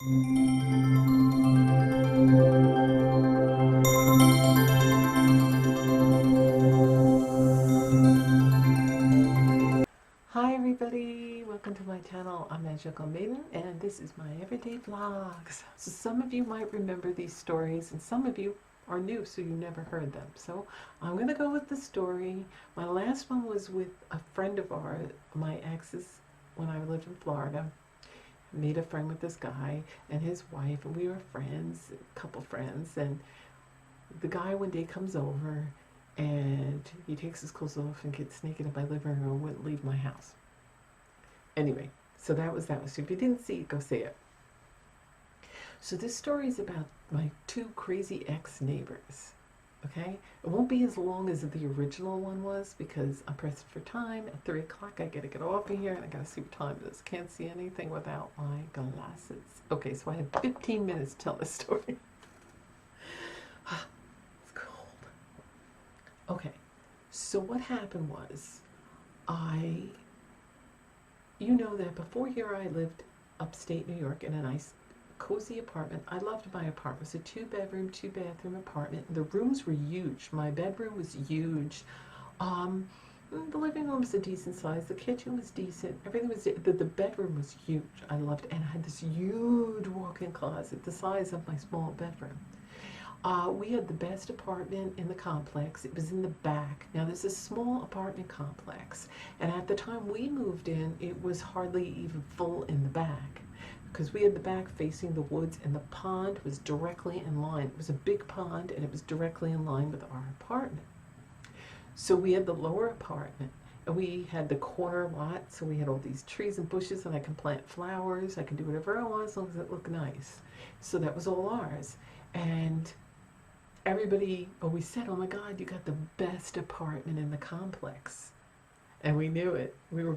Hi everybody, welcome to my channel. I'm Magical Maiden and this is my everyday vlogs. So some of you might remember these stories and some of you are new so you never heard them. So I'm going to go with the story. My last one was with a friend of ours, my ex's, when I lived in Florida. I made a friend with this guy and his wife and we were friends, a couple friends, and the guy one day comes over and he takes his clothes off and gets naked in my living room and wouldn't leave my house. Anyway, so that was that one. So if you didn't see it, go see it. So this story is about my two crazy ex-neighbors. Okay? It won't be as long as the original one was because I'm pressed for time. At 3 o'clock, I gotta get off of here and I gotta see what time it is. Can't see anything without my glasses. Okay, so I have 15 minutes to tell this story. It's cold. Okay, so what happened was you know that before here I lived upstate New York in a nice cozy apartment. I loved my apartment. It was a 2-bedroom, 2-bathroom apartment. The rooms were huge. My bedroom was huge. The living room was a decent size. The kitchen was decent. Everything was, the bedroom was huge. I loved it. And I had this huge walk-in closet, the size of my small bedroom. We had the best apartment in the complex. It was in the back. Now, there's a small apartment complex, and at the time we moved in, it was hardly even full in the back because we had the back facing the woods, and the pond was directly in line. It was a big pond, and it was directly in line with our apartment. So we had the lower apartment, and we had the corner lot, so we had all these trees and bushes, and I could plant flowers. I could do whatever I want as long as it looked nice. So that was all ours. And everybody always said, "Oh my God, you got the best apartment in the complex." And we knew it. We were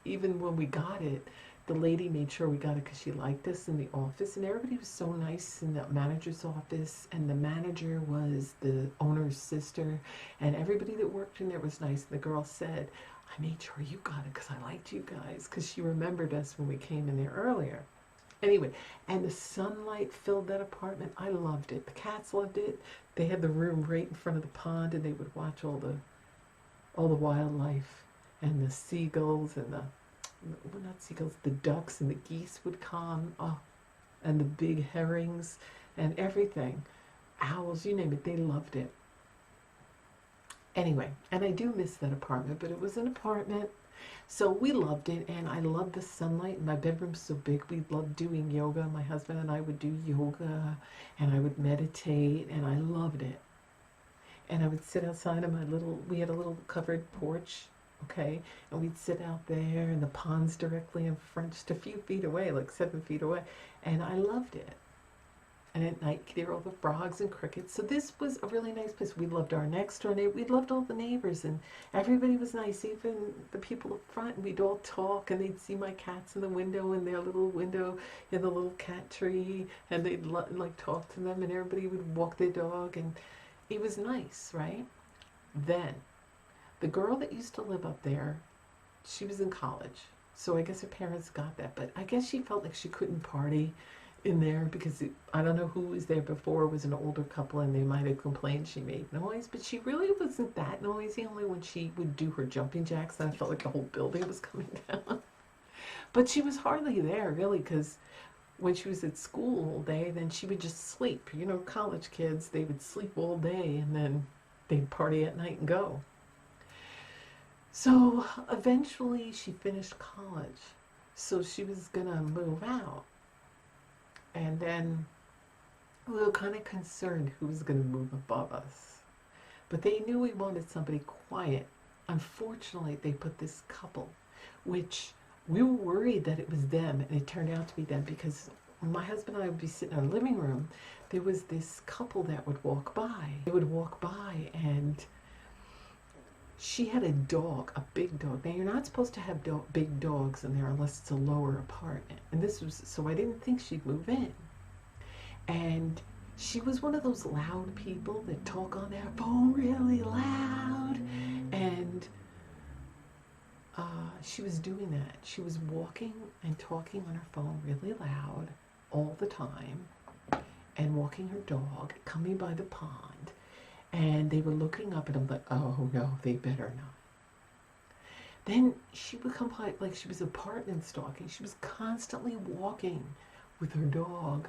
even when we got it, the lady made sure we got it because she liked us in the office. And everybody was so nice in the manager's office. And the manager was the owner's sister. And everybody that worked in there was nice. And the girl said, "I made sure you got it because I liked you guys," because she remembered us when we came in there earlier. Anyway, and the sunlight filled that apartment. I loved it. The cats loved it. They had the room right in front of the pond, and they would watch all the wildlife and the seagulls and well, not seagulls, the ducks and the geese would come. Oh, and the big herrings and everything. Owls, you name it. They loved it. Anyway, and I do miss that apartment, but it was an apartment. So we loved it, and I loved the sunlight. My bedroom's so big. We loved doing yoga. My husband and I would do yoga, and I would meditate, and I loved it. And I would sit outside of we had a little covered porch, okay? And we'd sit out there, and the pond's directly in front, just a few feet away, like 7 feet away. And I loved it. And at night, you could hear all the frogs and crickets. So this was a really nice place. We loved our next door neighbor. We loved all the neighbors, and everybody was nice. Even the people up front. We'd all talk, and they'd see my cats in the window, in their little window, in the little cat tree, and they'd like talk to them, and everybody would walk their dog, and it was nice, right? Then, the girl that used to live up there, she was in college. So I guess her parents got that, but I guess she felt like she couldn't party in there because I don't know who was there before. It was an older couple and they might have complained she made noise, but she really wasn't that noisy, only when she would do her jumping jacks and I felt like the whole building was coming down. But she was hardly there really because when she was at school all day, then she would just sleep. You know, college kids, they would sleep all day and then they'd party at night and go. So eventually she finished college, so she was gonna move out. And then we were kind of concerned who was going to move above us. But they knew we wanted somebody quiet. Unfortunately, they put this couple, which we were worried that it was them, and it turned out to be them because my husband and I would be sitting in our living room. There was this couple that would walk by. They would walk by, and she had a dog, a big dog. Now, you're not supposed to have big dogs in there unless it's a lower apartment. And this was, so I didn't think she'd move in. And she was one of those loud people that talk on their phone really loud. And she was doing that. She was walking and talking on her phone really loud all the time and walking her dog, coming by the pond, and they were looking up, and I'm like, oh no, they better not. Then she would come by like she was apartment stalking. She was constantly walking with her dog.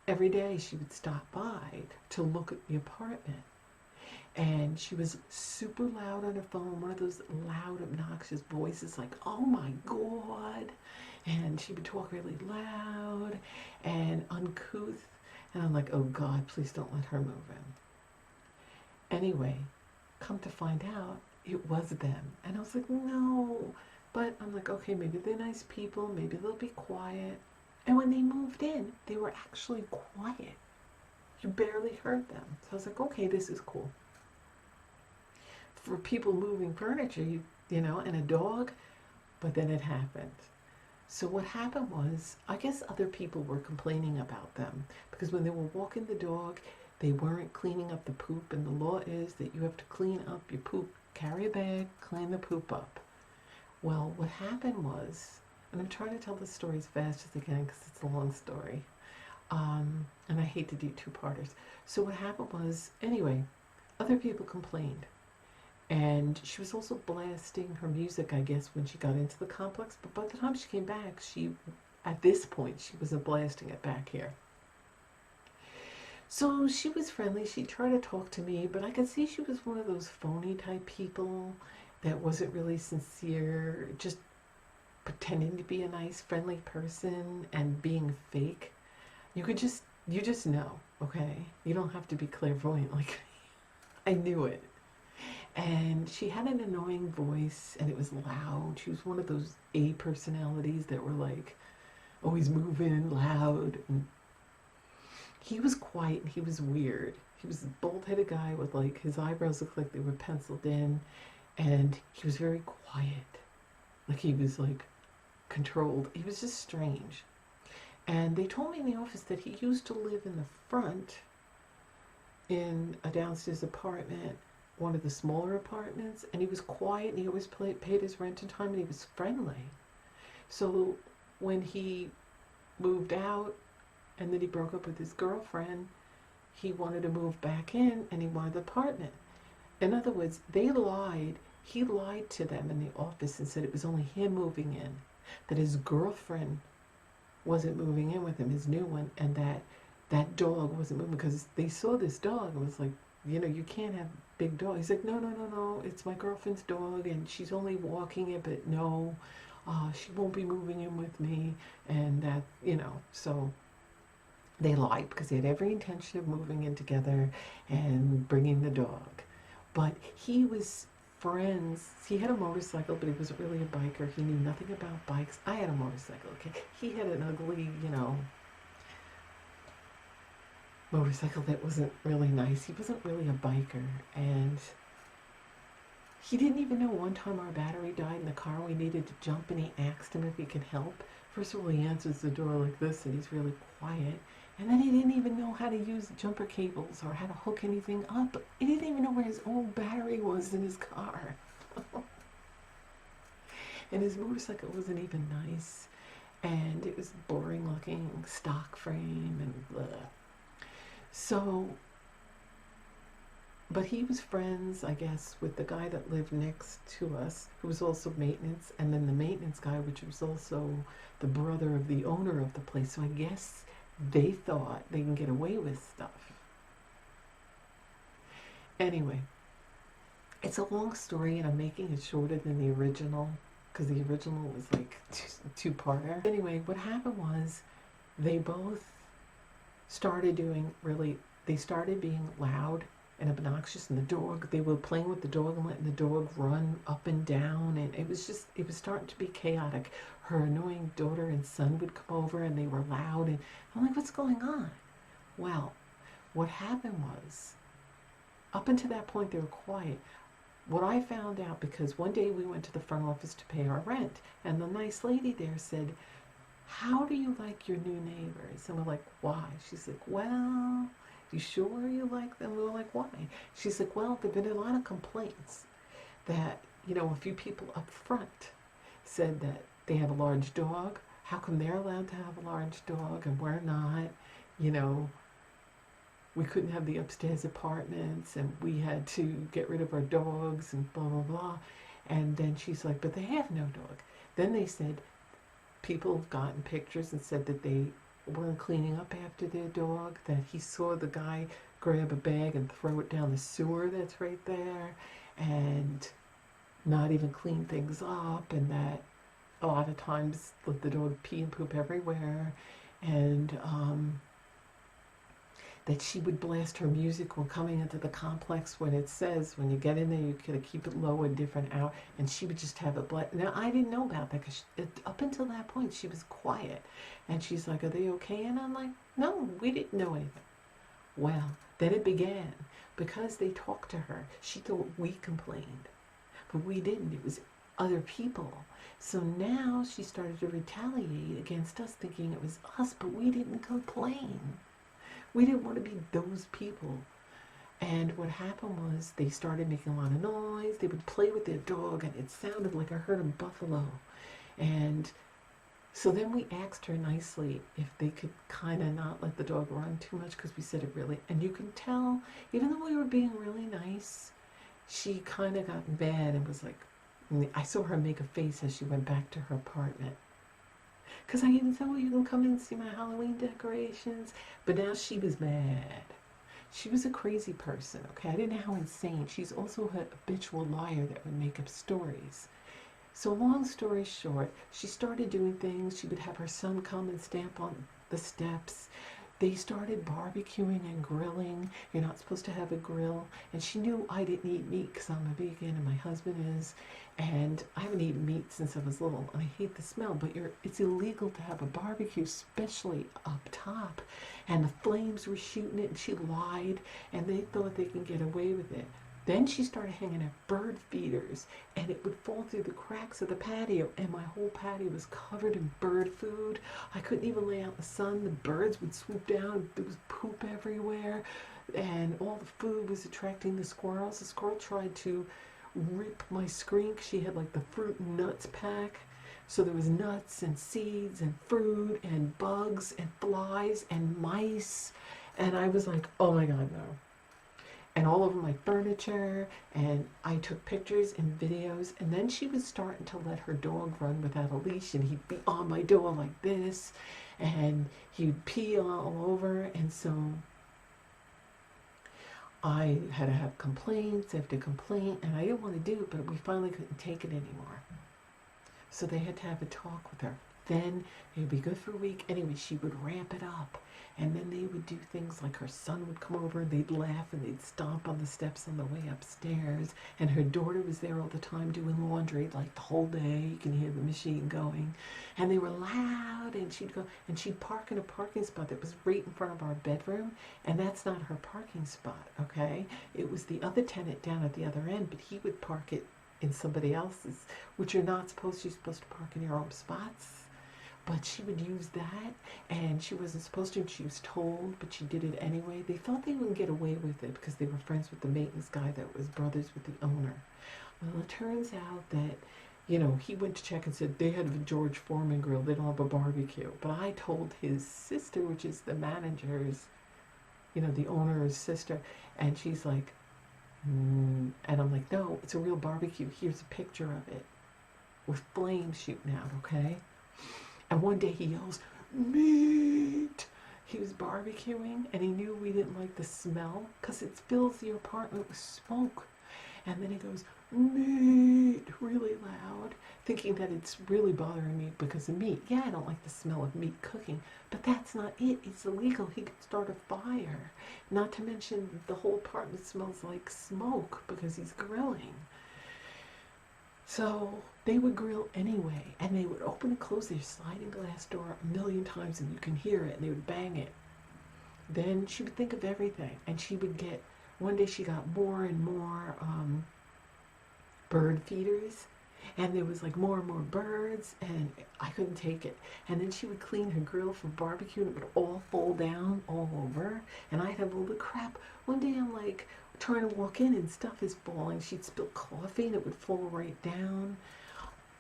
Every day she would stop by to look at the apartment. And she was super loud on her phone, one of those loud, obnoxious voices like, oh my God. And she would talk really loud and uncouth. And I'm like, oh God, please don't let her move in. Anyway, come to find out, it was them. And I was like, no. But I'm like, okay, maybe they're nice people. Maybe they'll be quiet. And when they moved in, they were actually quiet. You barely heard them. So I was like, okay, this is cool. For people moving furniture, you know, and a dog, but then it happened. So what happened was, I guess other people were complaining about them because when they were walking the dog, they weren't cleaning up the poop, and the law is that you have to clean up your poop, carry a bag, clean the poop up. Well, what happened was, and I'm trying to tell this story as fast as I can because it's a long story, and I hate to do two-parters. So what happened was, anyway, other people complained. And she was also blasting her music, I guess, when she got into the complex. But by the time she came back, at this point, she wasn't blasting it back here. So she was friendly. She tried to talk to me, but I could see she was one of those phony type people that wasn't really sincere, just pretending to be a nice, friendly person and being fake. You just know, okay? You don't have to be clairvoyant like I knew it. And she had an annoying voice, and it was loud. She was one of those A personalities that were like always moving, loud. And he was quiet, and he was weird. He was a bald-headed guy with like his eyebrows looked like they were penciled in, and he was very quiet. Like he was like controlled. He was just strange. And they told me in the office that he used to live in the front in a downstairs apartment, one of the smaller apartments, and he was quiet, and he always paid his rent in time, and he was friendly. So when he moved out and then he broke up with his girlfriend, he wanted to move back in, and he wanted the apartment. In other words, they lied. He lied to them in the office and said it was only him moving in, that his girlfriend wasn't moving in with him, his new one, and that dog wasn't moving because they saw this dog and was like, you know, you can't have big dog. He's like, no, it's my girlfriend's dog, and she's only walking it, but no, she won't be moving in with me, and that, you know, so they lied because they had every intention of moving in together and bringing the dog. But he was friends. He had a motorcycle, but he wasn't really a biker. He knew nothing about bikes. I had a motorcycle, okay? He had an ugly, you know, motorcycle that wasn't really nice. He wasn't really a biker, and he didn't even know one time our battery died in the car. We needed to jump, and he asked him if he could help. First of all, he answers the door like this, and he's really quiet. And then he didn't even know how to use jumper cables or how to hook anything up. He didn't even know where his old battery was in his car. And his motorcycle wasn't even nice, and it was boring looking, stock frame, and blah. So, but he was friends, I guess, with the guy that lived next to us, who was also maintenance, and then the maintenance guy, which was also the brother of the owner of the place. So I guess they thought they can get away with stuff. Anyway, it's a long story, and I'm making it shorter than the original, because the original was like two-parter. Anyway, what happened was they both started being loud and obnoxious, and they were playing with the dog and letting the dog run up and down, and it was starting to be chaotic. Her annoying daughter and son would come over, and they were loud, and I'm like, what's going on? Well, what happened was, up until that point, they were quiet. What I found out, because one day we went to the front office to pay our rent, and the nice lady there said, how do you like your new neighbors? And we're like, why? She's like, well, you sure you like them? We were like, why? She's like, well, there have been a lot of complaints that, you know, a few people up front said that they have a large dog, how come they're allowed to have a large dog and we're not? You know, we couldn't have the upstairs apartments and we had to get rid of our dogs and blah, blah, blah. And then she's like, but they have no dog. Then they said, people have gotten pictures and said that they weren't cleaning up after their dog, that he saw the guy grab a bag and throw it down the sewer that's right there and not even clean things up, and that a lot of times let the dog pee and poop everywhere, and that she would blast her music when coming into the complex when it says when you get in there you gotta keep it low a different hour, and she would just have it blast. Now I didn't know about that because up until that point she was quiet, and she's like, are they okay? And I'm like, no, we didn't know anything. Well, then it began. Because they talked to her, she thought we complained, but we didn't. It was other people. So now she started to retaliate against us, thinking it was us, but we didn't complain. We didn't want to be those people. And what happened was they started making a lot of noise. They would play with their dog, and it sounded like a herd of buffalo. And so then we asked her nicely if they could kind of not let the dog run too much, because we said it really, and you can tell, even though we were being really nice, she kind of got mad and was like, I saw her make a face as she went back to her apartment. Because I even said, well, you can come in and see my Halloween decorations. But now she was mad. She was a crazy person, okay? I didn't know how insane. She's also a habitual liar that would make up stories. So long story short, she started doing things. She would have her son come and stamp on the steps. They started barbecuing and grilling. You're not supposed to have a grill. And she knew I didn't eat meat because I'm a vegan and my husband is. And I haven't eaten meat since I was little. And I hate the smell, but it's illegal to have a barbecue, especially up top. And the flames were shooting it, and she lied, and they thought they can get away with it. Then she started hanging out bird feeders, and it would fall through the cracks of the patio, and my whole patio was covered in bird food. I couldn't even lay out in the sun. The birds would swoop down. There was poop everywhere, and all the food was attracting the squirrels. The squirrel tried to rip my screen because she had like the fruit and nuts pack. So there was nuts and seeds and fruit and bugs and flies and mice. And I was like, oh my God, no. And all over my furniture, and I took pictures and videos, and then she was starting to let her dog run without a leash, and he'd be on my door like this, and he'd pee all over, and so I had to have complaints after complaint, and I didn't want to do it, but we finally couldn't take it anymore. So they had to have a talk with her. Then it would be good for a week. Anyway, she would ramp it up. And then they would do things like her son would come over and they'd laugh and they'd stomp on the steps on the way upstairs. And her daughter was there all the time doing laundry, like the whole day. You can hear the machine going. And they were loud, and she'd go, and she'd park in a parking spot that was right in front of our bedroom. And that's not her parking spot, okay? It was the other tenant down at the other end, but he would park it in somebody else's, which you're not supposed to. You're supposed to park in your own spots. But she would use that, and she wasn't supposed to, and she was told, but she did it anyway. They thought they wouldn't get away with it because they were friends with the maintenance guy that was brothers with the owner. Well, it turns out that, you know, he went to check and said they had a George Foreman grill, they don't have a barbecue. But I told his sister, which is the manager's, you know, the owner's sister, and she's like, and I'm like, no, it's a real barbecue. Here's a picture of it with flames shooting out, okay? And one day he yells, meat! He was barbecuing, and he knew we didn't like the smell because it fills the apartment with smoke. And then he goes, meat, really loud, thinking that it's really bothering me because of meat. Yeah, I don't like the smell of meat cooking, but that's not it. It's illegal. He could start a fire. Not to mention the whole apartment smells like smoke because he's grilling. So they would grill anyway, and they would open and close their sliding glass door a million times, and you can hear it, and they would bang it. Then she would think of everything, and she would get, one day she got more and more bird feeders, and there was like more and more birds, and I couldn't take it. And then she would clean her grill for barbecue, and it would all fall down all over, and I'd have all the crap. One day I'm like, trying to walk in and stuff is falling. She'd spill coffee and it would fall right down.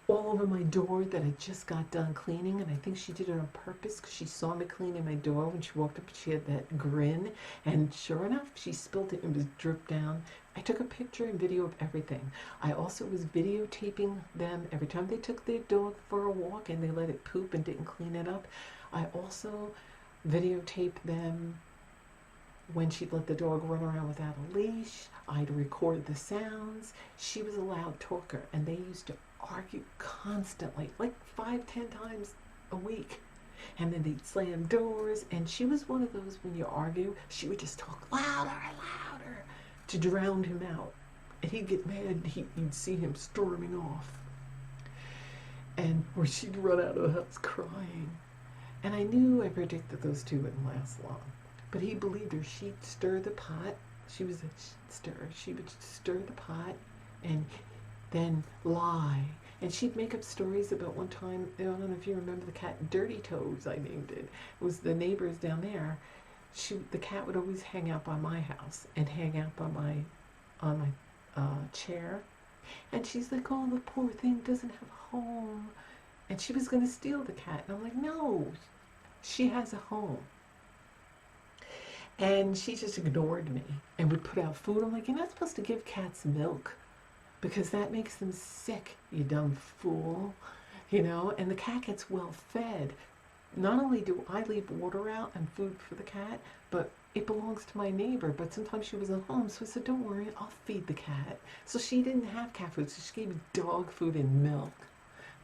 all over my door that I just got done cleaning, and I think she did it on purpose because she saw me cleaning my door when she walked up. She had that grin, and sure enough, she spilled it and it was dripped down. I took a picture and video of everything. I also was videotaping them every time they took their dog for a walk and they let it poop and didn't clean it up. I also videotaped them when she'd let the dog run around without a leash. I'd record the sounds. She was a loud talker, and they used to argue constantly, like 5-10 times a week. And then they'd slam doors, and she was one of those, when you argue, she would just talk louder and louder to drown him out. And he'd get mad, and you'd see him storming off. And or she'd run out of the house crying. And I knew, I predicted those two wouldn't last long. But he believed her. She'd stir the pot. She was a stirrer. She would stir the pot and then lie. And she'd make up stories about one time, I don't know if you remember the cat Dirty Toes, I named it. It was the neighbors down there. The cat would always hang out by my house and hang out by on my chair. And she's like, oh, the poor thing doesn't have a home. And she was going to steal the cat. And I'm like, no, she has a home. And she just ignored me and would put out food. I'm like, you're not supposed to give cats milk because that makes them sick, you dumb fool. You know, and the cat gets well fed. Not only do I leave water out and food for the cat, but it belongs to my neighbor. But sometimes she wasn't home, so I said, don't worry, I'll feed the cat. So she didn't have cat food, so she gave me dog food and milk.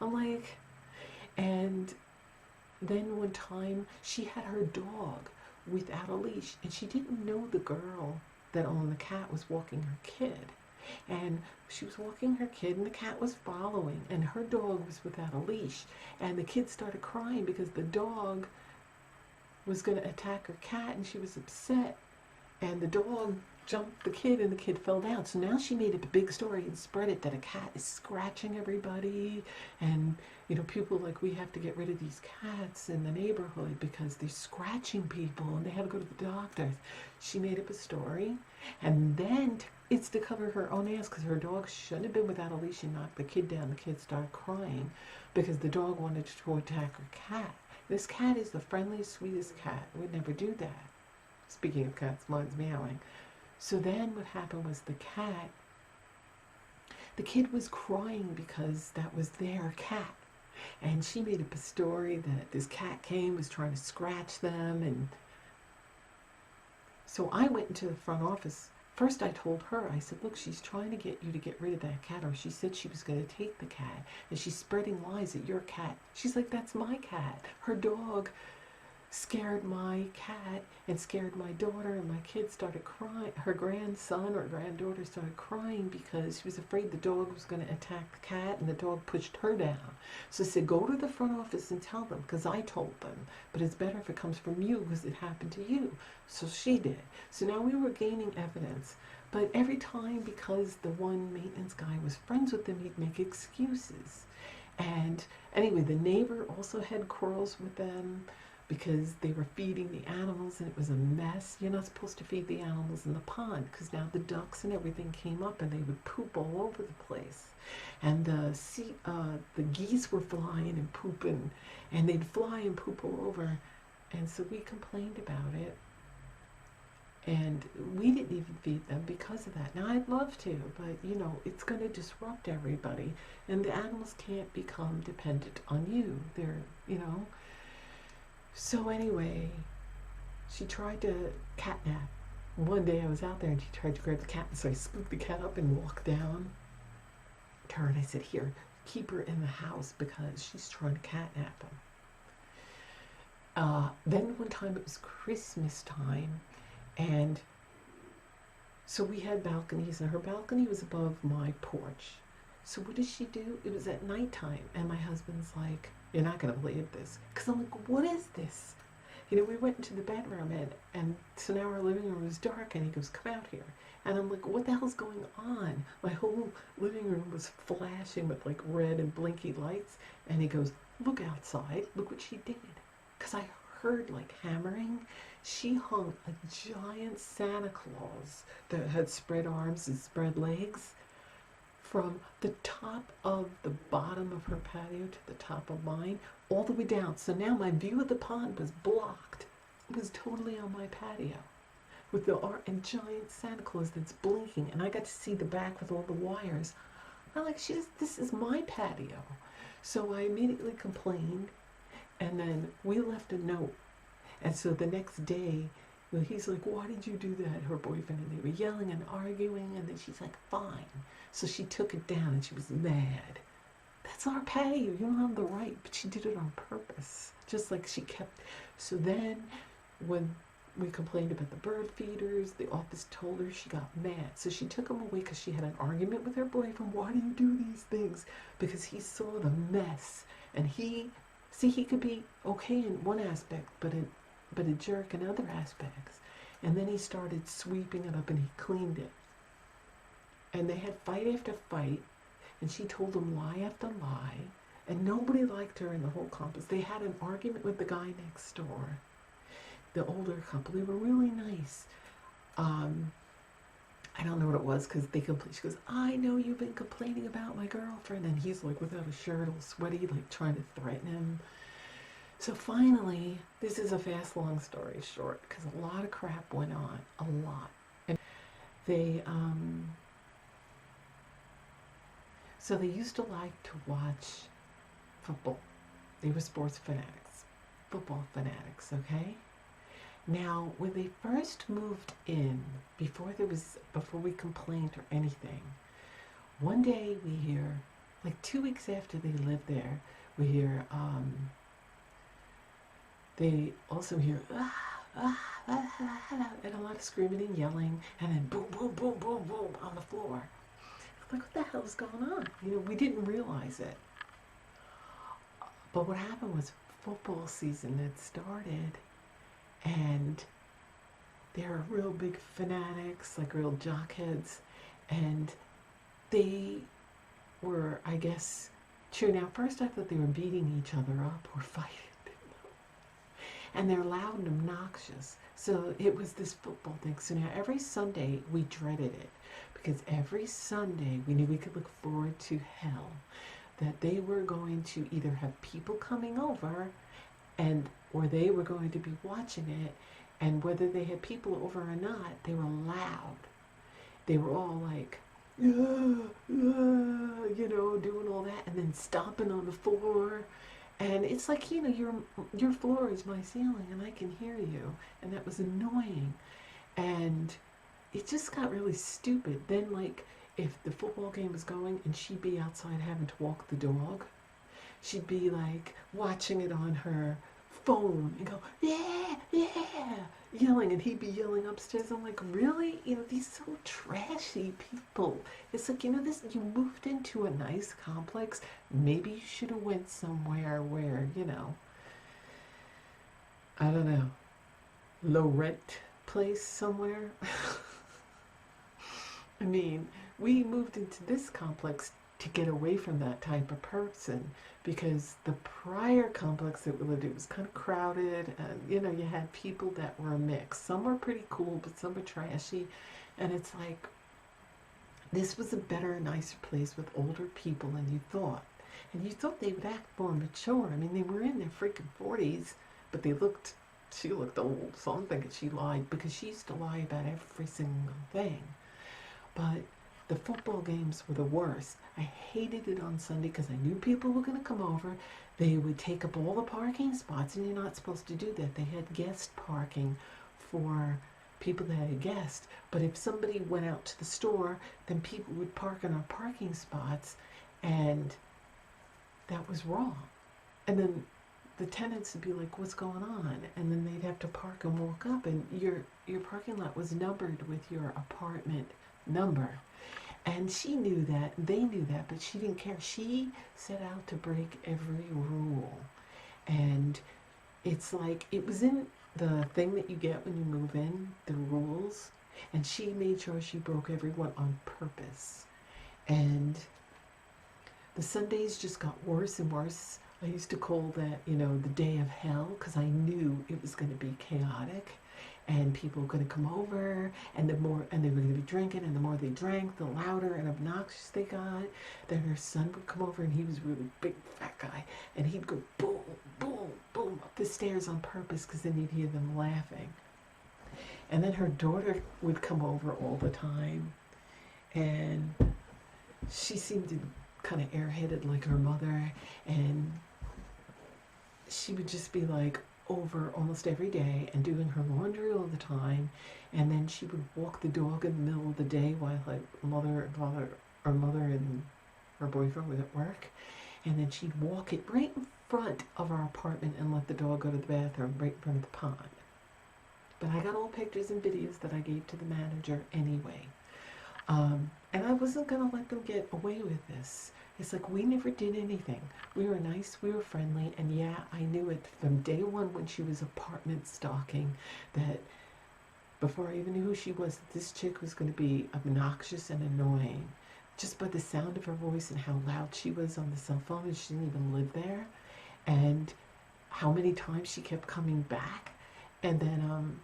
I'm like, and then one time she had her dog without a leash, and she didn't know the girl that owned the cat was walking her kid. And she was walking her kid, and the cat was following, and her dog was without a leash. And the kid started crying because the dog was going to attack her cat, and she was upset. And the dog jumped the kid, and the kid fell down. So now she made it a big story and spread it that a cat is scratching everybody. And, you know, people like, we have to get rid of these cats in the neighborhood because they're scratching people and they have to go to the doctors. She made up a story. And then it's to cover her own ass because her dog shouldn't have been without a leash. She knocked the kid down. The kid started crying because the dog wanted to attack her cat. This cat is the friendliest, sweetest cat. It would never do that. Speaking of cats, mine's meowing. So then what happened was the kid was crying because that was their cat. And she made up a story that this cat came, was trying to scratch them. And so I went into the front office. First I told her, I said, look, she's trying to get you to get rid of that cat, or she said she was going to take the cat, and she's spreading lies that your cat. She's like, that's my cat. Her dog scared my cat and scared my daughter, and my kid started crying. Her grandson or granddaughter started crying because she was afraid the dog was going to attack the cat, and the dog pushed her down. So I said, go to the front office and tell them, because I told them, but it's better if it comes from you because it happened to you. So she did. So now we were gaining evidence, but every time, because the one maintenance guy was friends with them, he'd make excuses. And anyway, the neighbor also had quarrels with them because they were feeding the animals, and it was a mess. You're not supposed to feed the animals in the pond because now the ducks and everything came up and they would poop all over the place. And the geese were flying and pooping, and they'd fly and poop all over. And so we complained about it, and we didn't even feed them because of that. Now I'd love to, but you know, it's going to disrupt everybody, and the animals can't become dependent on you. They're, you know. So anyway, she tried to catnap. One day I was out there and she tried to grab the cat, and so I scooped the cat up and walked down to her, and I said, here, keep her in the house because she's trying to catnap him. Then one time it was Christmas time, and so we had balconies, and her balcony was above my porch. So what did she do? It was at nighttime, and my husband's like, you're not going to believe this. Because I'm like, what is this? You know, we went into the bedroom, and so now our living room was dark, and he goes, come out here. And I'm like, what the hell's going on? My whole living room was flashing with like red and blinky lights. And he goes, look outside. Look what she did. Because I heard like hammering. She hung a giant Santa Claus that had spread arms and spread legs from the top of the bottom of her patio to the top of mine, all the way down. So now my view of the pond was blocked. It was totally on my patio with the and giant Santa Claus that's blinking, and I got to see the back with all the wires. I'm like, this is my patio. So I immediately complained, and then we left a note. And so the next day, well, he's like, why did you do that? Her boyfriend, and they were yelling and arguing, and then she's like, fine. So she took it down, and she was mad. That's our patio. You don't have the right. But she did it on purpose. Just like she kept. So then when we complained about the bird feeders, the office told her, she got mad. So she took them away because she had an argument with her boyfriend. Why do you do these things? Because he saw the mess. And he could be okay in one aspect, but a jerk in other aspects. And then he started sweeping it up, and he cleaned it. And they had fight after fight, and she told him lie after lie, and nobody liked her in the whole complex. They had an argument with the guy next door, the older couple. They were really nice. I don't know what it was, because they complained. She goes, I know you've been complaining about my girlfriend. And he's like without a shirt, all sweaty, like trying to threaten him. So finally, this is a fast, long story short, because a lot of crap went on, a lot. And they, so they used to like to watch football. They were sports fanatics, football fanatics, okay? Now, when they first moved in, before we complained or anything, one day we hear, like 2 weeks after they lived there, we hear, they also hear, and a lot of screaming and yelling, and then boom, boom, boom, boom, boom on the floor. It's like, what the hell is going on? We didn't realize it. But what happened was football season had started, and they're real big fanatics, like real jockheads, and they were, I guess, cheering. Now, first I thought they were beating each other up or fighting. And they're loud and obnoxious. So it was this football thing. So now every Sunday we dreaded it, because every Sunday we knew we could look forward to hell, that they were going to either have people coming over, or they were going to be watching it, and whether they had people over or not, they were loud. They were all like, doing all that, and then stomping on the floor. And it's like, your floor is my ceiling, and I can hear you. And that was annoying. And it just got really stupid. Then, like, if the football game was going and she'd be outside having to walk the dog, she'd be, like, watching it on her phone and go, yeah, yeah, yelling. And he'd be yelling upstairs. I'm like, really? These so trashy people. It's like, you moved into a nice complex. Maybe you should have went somewhere where, I don't know, low rent place somewhere. I mean, we moved into this complex to get away from that type of person, because the prior complex that we lived in was kind of crowded, and you had people that were a mix. Some were pretty cool, but some were trashy. And it's like, this was a better, nicer place with older people than you thought. And you thought they would act more mature. I mean, they were in their freaking 40s, but she looked old. So I'm thinking she lied, because she used to lie about every single thing. But the football games were the worst. I hated it on Sunday, because I knew people were going to come over. They would take up all the parking spots, and you're not supposed to do that. They had guest parking for people that had guests. But if somebody went out to the store, then people would park in our parking spots, and that was wrong. And then the tenants would be like, what's going on? And then they'd have to park and walk up, and your parking lot was numbered with your apartment number. And she knew that, they knew that, but she didn't care. She set out to break every rule. And it's like, it was in the thing that you get when you move in, the rules. And she made sure she broke everyone on purpose. And the Sundays just got worse and worse. I used to call that, you know, the day of hell, because I knew it was going to be chaotic and people were going to come over, and they were going to be drinking, and the more they drank, the louder and obnoxious they got. Then her son would come over, and he was a really big fat guy, and he'd go boom, boom, boom up the stairs on purpose because then you'd hear them laughing. And then her daughter would come over all the time, and she seemed to kind of airheaded like her mother, and she would just be like over almost every day and doing her laundry all the time, and then she would walk the dog in the middle of the day while her mother and her boyfriend was at work, and then she'd walk it right in front of our apartment and let the dog go to the bathroom right in front of the pond. But I got all pictures and videos that I gave to the manager anyway. And I wasn't going to let them get away with this. It's like we never did anything. We were nice, we were friendly, and yeah, I knew it from day one when she was apartment stalking that before I even knew who she was, that this chick was going to be obnoxious and annoying. Just by the sound of her voice and how loud she was on the cell phone, and she didn't even live there, and how many times she kept coming back, and then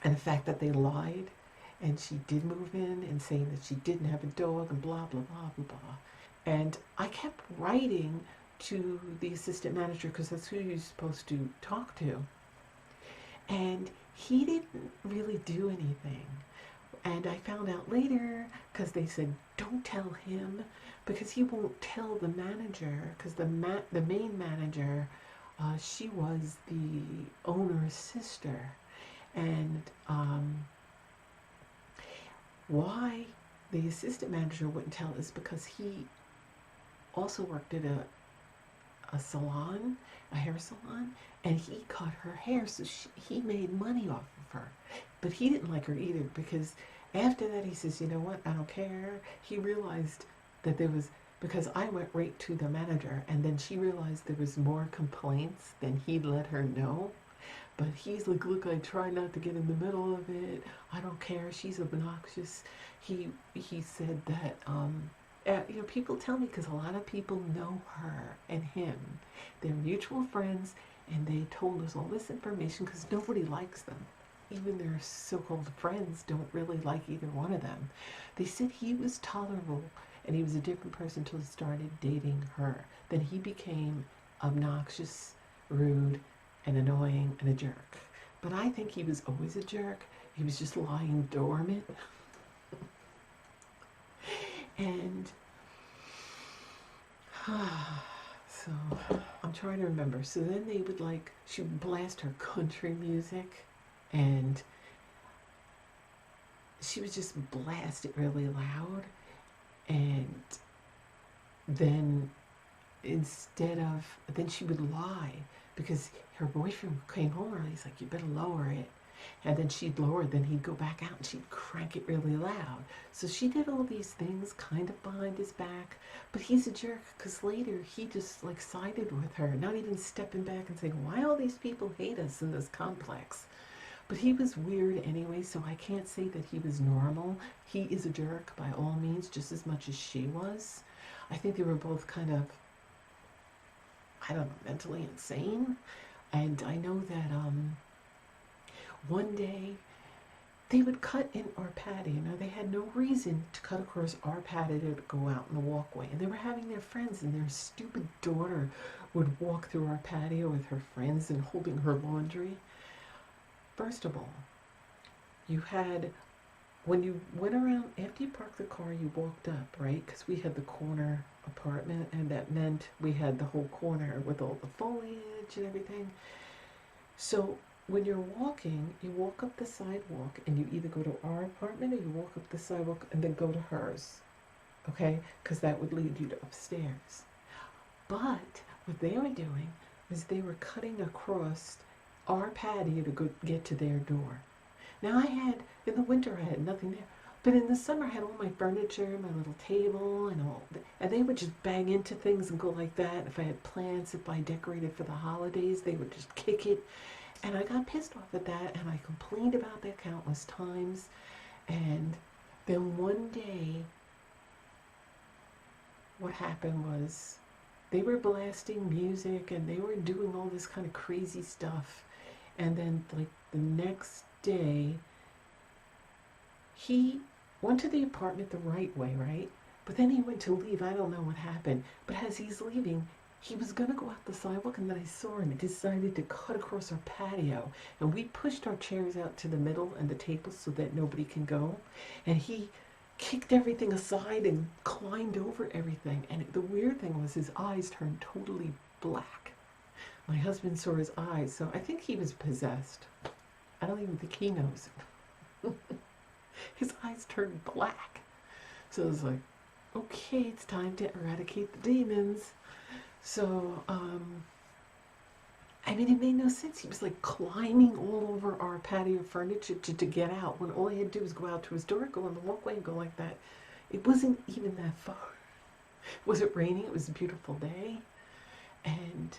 and the fact that they lied, and she did move in and saying that she didn't have a dog and blah blah blah blah blah. And I kept writing to the assistant manager because that's who you're supposed to talk to, and he didn't really do anything. And I found out later because they said don't tell him because he won't tell the manager, because the main manager, she was the owner's sister. And why the assistant manager wouldn't tell is because he also worked at a salon, a hair salon, and he cut her hair, so he made money off of her. But he didn't like her either, because after that he says, you know what, I don't care. He realized that there was, because I went right to the manager, and then she realized there was more complaints than he'd let her know. But he's like, look, I try not to get in the middle of it. I don't care. She's obnoxious. He said that, you know, people tell me because a lot of people know her and him. They're mutual friends, and they told us all this information because nobody likes them. Even their so-called friends don't really like either one of them. They said he was tolerable, and he was a different person until he started dating her. Then he became obnoxious, rude, and annoying, and a jerk. But I think he was always a jerk. He was just lying dormant. And so I'm trying to remember. So then they would she would blast her country music, and she would just blast it really loud. And then then she would lie, because her boyfriend came home early. He's like, you better lower it. And then she'd lower it, then he'd go back out and she'd crank it really loud. So she did all these things kind of behind his back, but he's a jerk because later he just sided with her, not even stepping back and saying, why all these people hate us in this complex? But he was weird anyway, so I can't say that he was normal. He is a jerk by all means, just as much as she was. I think they were both kind of, I don't know, mentally insane. And I know that one day they would cut in our patio. Now, they had no reason to cut across our patio to go out in the walkway. And they were having their friends, and their stupid daughter would walk through our patio with her friends and holding her laundry. First of all, you had, when you went around, after you parked the car, you walked up, right? Because we had the corner apartment, and that meant we had the whole corner with all the foliage and everything. So when you're walking, you walk up the sidewalk, and you either go to our apartment or you walk up the sidewalk and then go to hers, okay? Because that would lead you to upstairs. But what they were doing was they were cutting across our patio to go get to their door. Now, in the winter, I had nothing there. But in the summer, I had all my furniture, my little table, and they would just bang into things and go like that. If I had plants, if I decorated for the holidays, they would just kick it. And I got pissed off at that, and I complained about that countless times. And then one day, what happened was they were blasting music and they were doing all this kind of crazy stuff. And then, like, the next day, he went to the apartment the right way, right? But then he went to leave. I don't know what happened. But as he's leaving, he was going to go out the sidewalk, and then I saw him. He decided to cut across our patio. And we pushed our chairs out to the middle and the tables so that nobody can go. And he kicked everything aside and climbed over everything. And the weird thing was his eyes turned totally black. My husband saw his eyes, so I think he was possessed. I don't even think he knows it. His eyes turned black. So I was like, okay, it's time to eradicate the demons. So, I mean, it made no sense. He was like climbing all over our patio furniture to get out, when all he had to do was go out to his door, go on the walkway, and go like that. It wasn't even that far. Was it raining? It was a beautiful day. And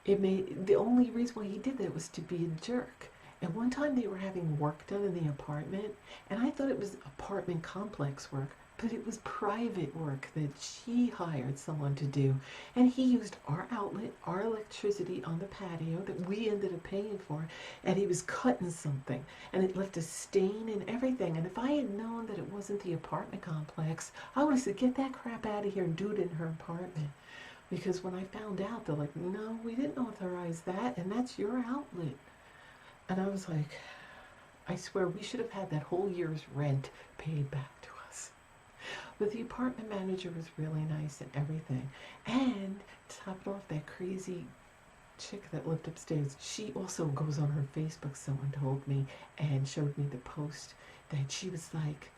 the only reason why he did that was to be a jerk. And one time they were having work done in the apartment, and I thought it was apartment complex work, but it was private work that she hired someone to do. And he used our outlet, our electricity on the patio that we ended up paying for, and he was cutting something, and it left a stain and everything. And if I had known that it wasn't the apartment complex, I would have said, get that crap out of here and do it in her apartment. Because when I found out, they're like, no, we didn't authorize that, and that's your outlet. And I was like, I swear we should have had that whole year's rent paid back to us. But the apartment manager was really nice and everything. And to top it off, that crazy chick that lived upstairs, she also goes on her Facebook, someone told me, and showed me the post that she was like,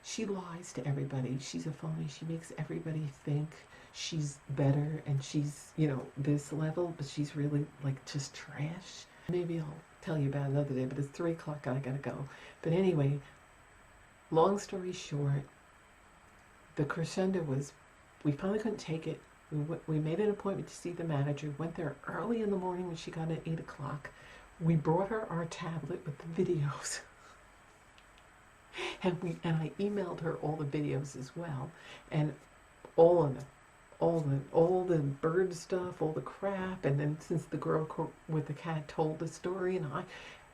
she lies to everybody. She's a phony. She makes everybody think she's better and she's, this level, but she's really like just trash. Maybe I'll tell you about another day, but it's 3 o'clock and I gotta go. But anyway, long story short, the crescendo was, we finally couldn't take it. We made an appointment to see the manager, went there early in the morning when she got at 8 o'clock. We brought her our tablet with the videos. And I emailed her all the videos as well, and all of them. All the bird stuff, all the crap, and then since the girl with the cat told the story,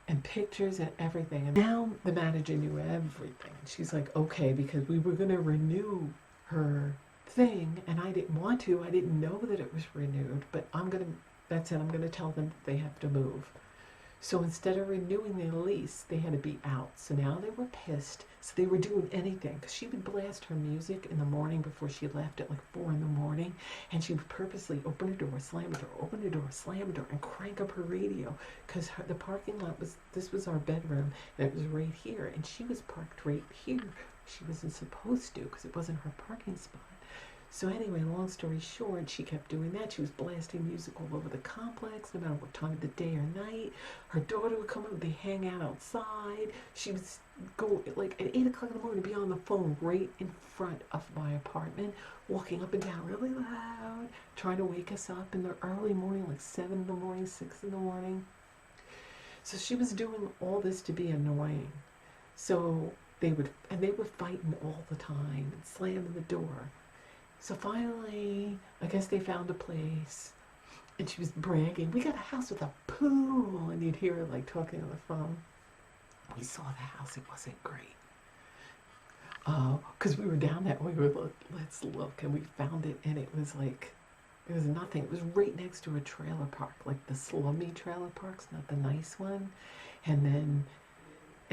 and pictures and everything, and now the manager knew everything. She's like, okay, because we were gonna renew her thing, and I didn't want to. I didn't know that it was renewed, but that's it. I'm gonna tell them that they have to move. So instead of renewing their lease, they had to be out. So now they were pissed. So they were doing anything. Because she would blast her music in the morning before she left at like 4 in the morning. And she would purposely open her door, slam the door, open her door, slam the door, and crank up her radio. Because the parking lot this was our bedroom, and it was right here. And she was parked right here. She wasn't supposed to, because it wasn't her parking spot. So anyway, long story short, she kept doing that. She was blasting music all over the complex, no matter what time of the day or night. Her daughter would come up, they hang out outside. She would go, like, at 8 o'clock in the morning, be on the phone right in front of my apartment, walking up and down really loud, trying to wake us up in the early morning, like 7 in the morning, 6 in the morning. So she was doing all this to be annoying. So they were fighting all the time and slamming the door. So finally, I guess they found a place, and she was bragging, we got a house with a pool, and you'd hear her like talking on the phone. We saw the house, it wasn't great. Because we were down that way, we were like, let's look, and we found it, and it was nothing. It was right next to a trailer park, like the slummy trailer parks, not the nice one. And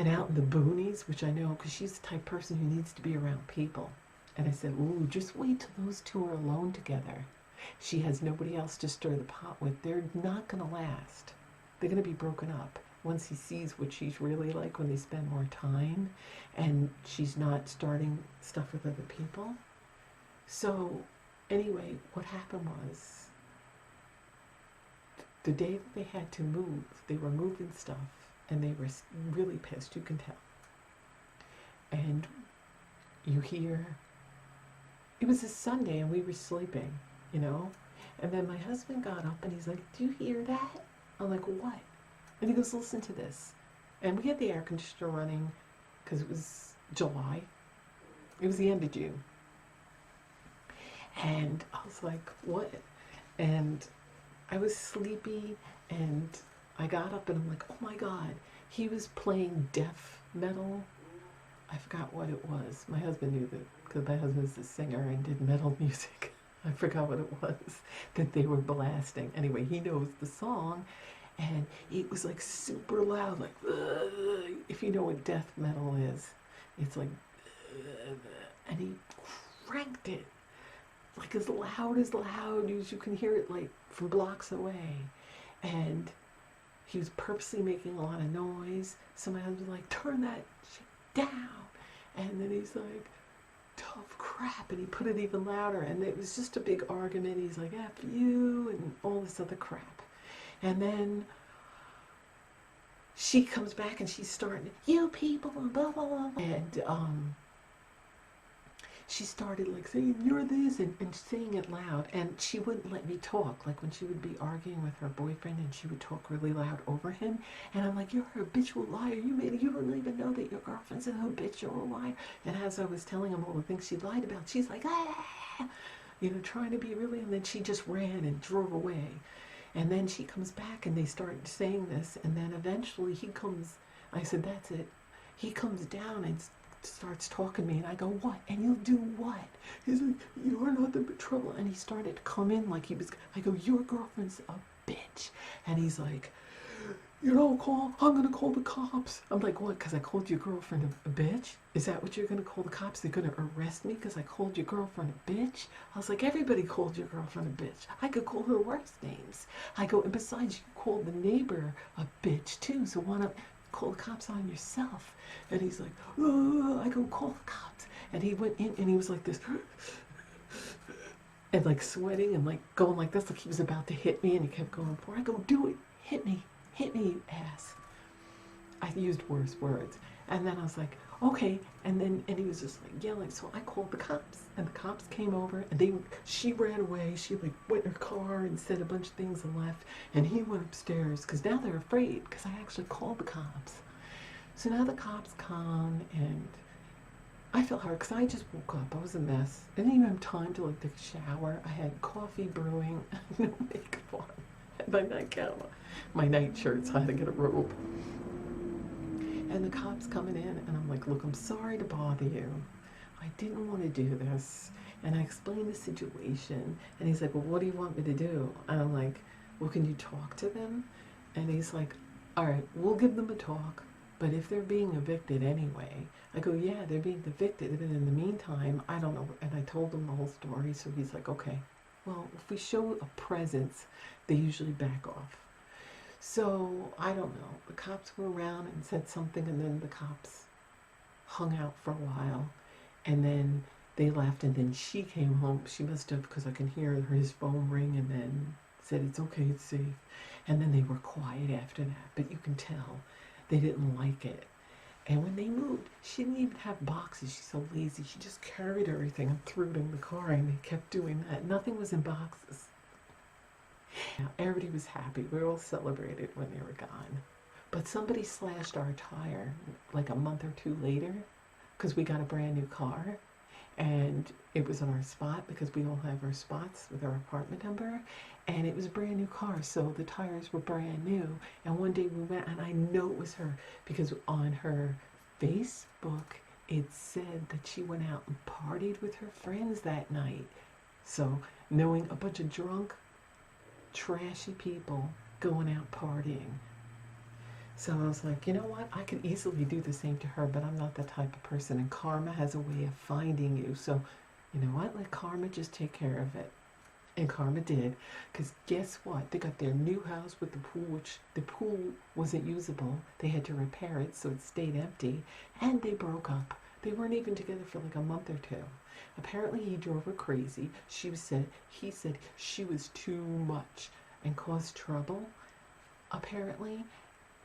out in the boonies, which I know, because she's the type of person who needs to be around people. And I said, ooh, just wait till those two are alone together. She has nobody else to stir the pot with. They're not going to last. They're going to be broken up once he sees what she's really like when they spend more time and she's not starting stuff with other people. So anyway, what happened was the day that they had to move, they were moving stuff and they were really pissed, you can tell. And you hear, it was a Sunday and we were sleeping, and then my husband got up and he's like, do you hear that? I'm like, what? And he goes, listen to this. And we had the air conditioner running because it was July. It was the end of June. And I was like, what? And I was sleepy, and I got up and I'm like, oh my God, he was playing death metal. I forgot what it was. My husband knew that because my husband's a singer and did metal music. I forgot what it was that they were blasting. Anyway, he knows the song, and it was like super loud, like, if you know what death metal is, it's like, and he cranked it like as loud as you can hear it, like from blocks away. And he was purposely making a lot of noise. So my husband was like, turn that shit down. And then he's like, tough crap. And he put it even louder. And it was just a big argument. He's like, F you, and all this other crap. And then she comes back and she's starting, you people, and blah, blah, blah. And she started like saying, you're this, and saying it loud. And she wouldn't let me talk. Like when she would be arguing with her boyfriend and she would talk really loud over him. And I'm like, you're a habitual liar. You don't even know that your girlfriend's a habitual liar. And as I was telling him all the things she lied about, she's like, ah, trying to be really, and then she just ran and drove away. And then she comes back and they start saying this. And then eventually he comes, I said, that's it. He comes down and starts talking to me, and I go, what? And you'll do what? He's like, you're not the trouble. And he started to come in like he was, I go, your girlfriend's a bitch. And he's like, I'm gonna call the cops. I'm like, what? Because I called your girlfriend a bitch? Is that what you're gonna call the cops? They're gonna arrest me because I called your girlfriend a bitch? I was like, everybody called your girlfriend a bitch. I could call her worse names. I go, and besides, you called the neighbor a bitch too, so why not call the cops on yourself? And he's like, oh, I go, call the cops. And he went in and he was like this, and like sweating and like going like this, like he was about to hit me, and he kept going for it. I go, do it, hit me, ass. I used worse words. And then I was like, okay. And he was just like yelling. So I called the cops, and the cops came over, and she ran away. She like went in her car and said a bunch of things and left. And he went upstairs because now they're afraid because I actually called the cops. So now the cops come, and I felt hard because I just woke up. I was a mess. I didn't even have time to like take a shower. I had coffee brewing, no makeup on. I had my nightgown, my nightshirts. I had to get a robe. And the cops coming in, and I'm like, look, I'm sorry to bother you. I didn't want to do this. And I explained the situation. And he's like, well, what do you want me to do? And I'm like, well, can you talk to them? And he's like, all right, we'll give them a talk. But if they're being evicted anyway, I go, yeah, they're being evicted. But in the meantime, I don't know. And I told him the whole story. So he's like, okay, well, if we show a presence, they usually back off. So I don't know. The cops were around and said something, and then the cops hung out for a while. And then they left, and then she came home. She must have, because I can hear his phone ring, and then said, it's okay, it's safe. And then they were quiet after that. But you can tell they didn't like it. And when they moved, she didn't even have boxes. She's so lazy. She just carried everything and threw it in the car, and they kept doing that. Nothing was in boxes. Now, everybody was happy. We all celebrated when they were gone. But somebody slashed our tire like a month or two later because we got a brand new car. And it was on our spot because we all have our spots with our apartment number. And it was a brand new car, so the tires were brand new. And one day we went, and I know it was her because on her Facebook it said that she went out and partied with her friends that night. So knowing a bunch of drunk, trashy people going out partying. So I was like, you know what? I could easily do the same to her, but I'm not that type of person. And karma has a way of finding you. So, you know what? Let karma just take care of it. And karma did. Because guess what? They got their new house with the pool, which the pool wasn't usable. They had to repair it, so it stayed empty. And they broke up. They weren't even together for like a month or two. Apparently he drove her crazy. He said she was too much and caused trouble, apparently.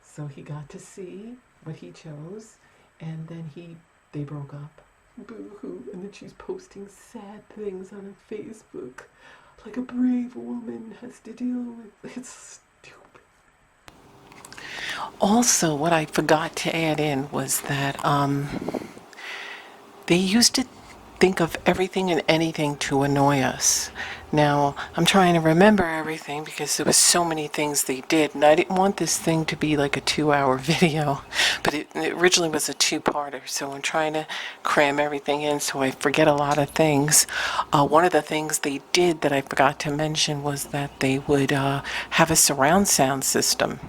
So he got to see what he chose, and then they broke up. Boo-hoo. And then she's posting sad things on her Facebook, like a brave woman has to deal with. It's stupid. Also, what I forgot to add in was that they used to think of everything and anything to annoy us. Now, I'm trying to remember everything because there was so many things they did, and I didn't want this thing to be like a 2-hour video, but it originally was a two-parter, so I'm trying to cram everything in so I forget a lot of things. One of the things they did that I forgot to mention was that they would have a surround sound system.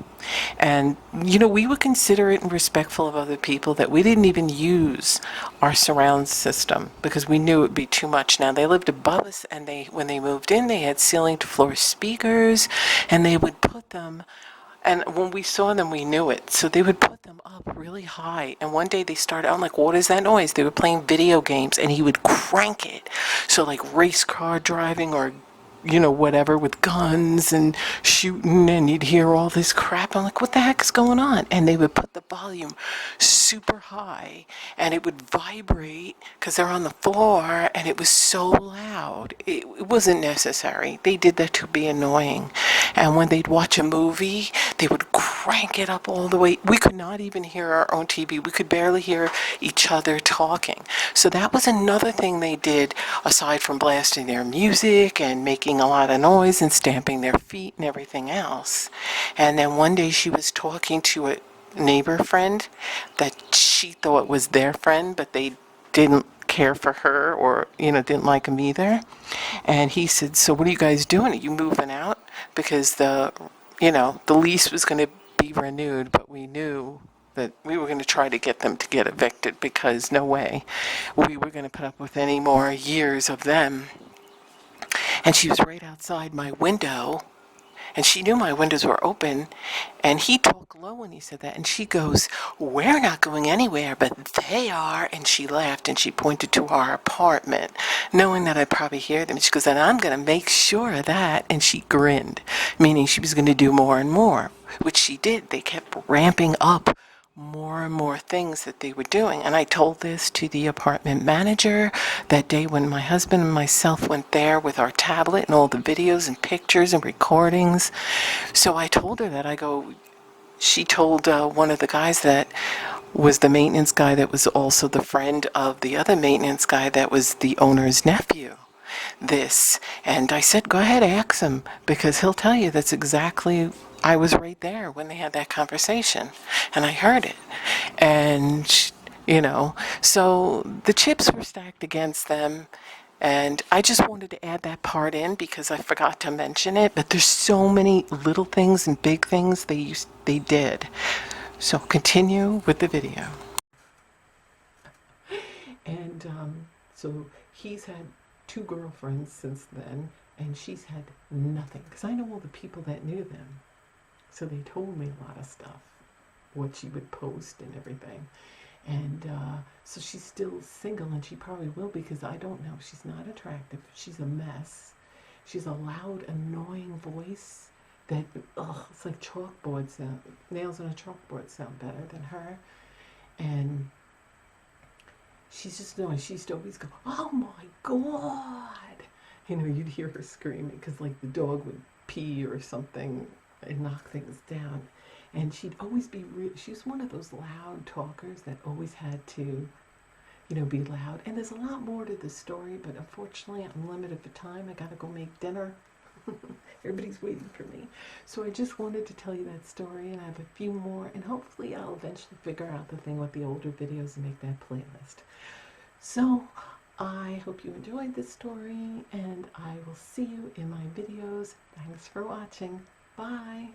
And, we would consider it respectful of other people that we didn't even use our surround system because we knew it would be too much. Now, they lived above us, and when they moved in, they had ceiling to floor speakers, and they would put them, and when we saw them, we knew it. So they would put them up really high. And one day they started, I'm like, what is that noise? They were playing video games, and he would crank it. So like race car driving or whatever, with guns and shooting, and you'd hear all this crap. I'm like, what the heck is going on? And they would put the volume super high, and it would vibrate because they're on the floor, and it was so loud. It wasn't necessary. They did that to be annoying. And when they'd watch a movie, they would crank it up all the way. We could not even hear our own TV. We could barely hear each other talking. So that was another thing they did, aside from blasting their music and making a lot of noise and stamping their feet and everything else. And then one day she was talking to a neighbor friend that she thought was their friend, but they didn't care for her, or didn't like him either. And he said, so what are you guys doing? Are you moving out? Because the lease was going to be renewed, but we knew that we were going to try to get them to get evicted because no way we were going to put up with any more years of them. And she was right outside my window, and she knew my windows were open, and he talked low when he said that, and she goes, we're not going anywhere, but they are. And she laughed, and she pointed to our apartment, knowing that I'd probably hear them. She goes, and I'm going to make sure of that. And she grinned, meaning she was going to do more and more, which she did. They kept ramping up more and more things that they were doing. And I told this to the apartment manager that day when my husband and myself went there with our tablet and all the videos and pictures and recordings. So I told her that. She told one of the guys that was the maintenance guy that was also the friend of the other maintenance guy that was the owner's nephew this. And I said, go ahead, ask him, because he'll tell you that's exactly, I was right there when they had that conversation, and I heard it. And, so the chips were stacked against them. And I just wanted to add that part in because I forgot to mention it, but there's so many little things and big things they did. So continue with the video. And so he's had 2 girlfriends since then, and she's had nothing. Because I know all the people that knew them. So they told me a lot of stuff, what she would post and everything. And so she's still single, and she probably will, because I don't know. She's not attractive. She's a mess. She's a loud, annoying voice that, it's like chalkboard sound. Nails on a chalkboard sound better than her. And she's just annoying. She used to always go, oh my God. You'd hear her screaming because like the dog would pee or something and knock things down. And she'd always be, she was one of those loud talkers that always had to, be loud. And there's a lot more to the story, but unfortunately I'm limited for time. I gotta go make dinner. Everybody's waiting for me. So I just wanted to tell you that story, and I have a few more, and hopefully I'll eventually figure out the thing with the older videos and make that playlist. So I hope you enjoyed this story, and I will see you in my videos. Thanks for watching. Bye.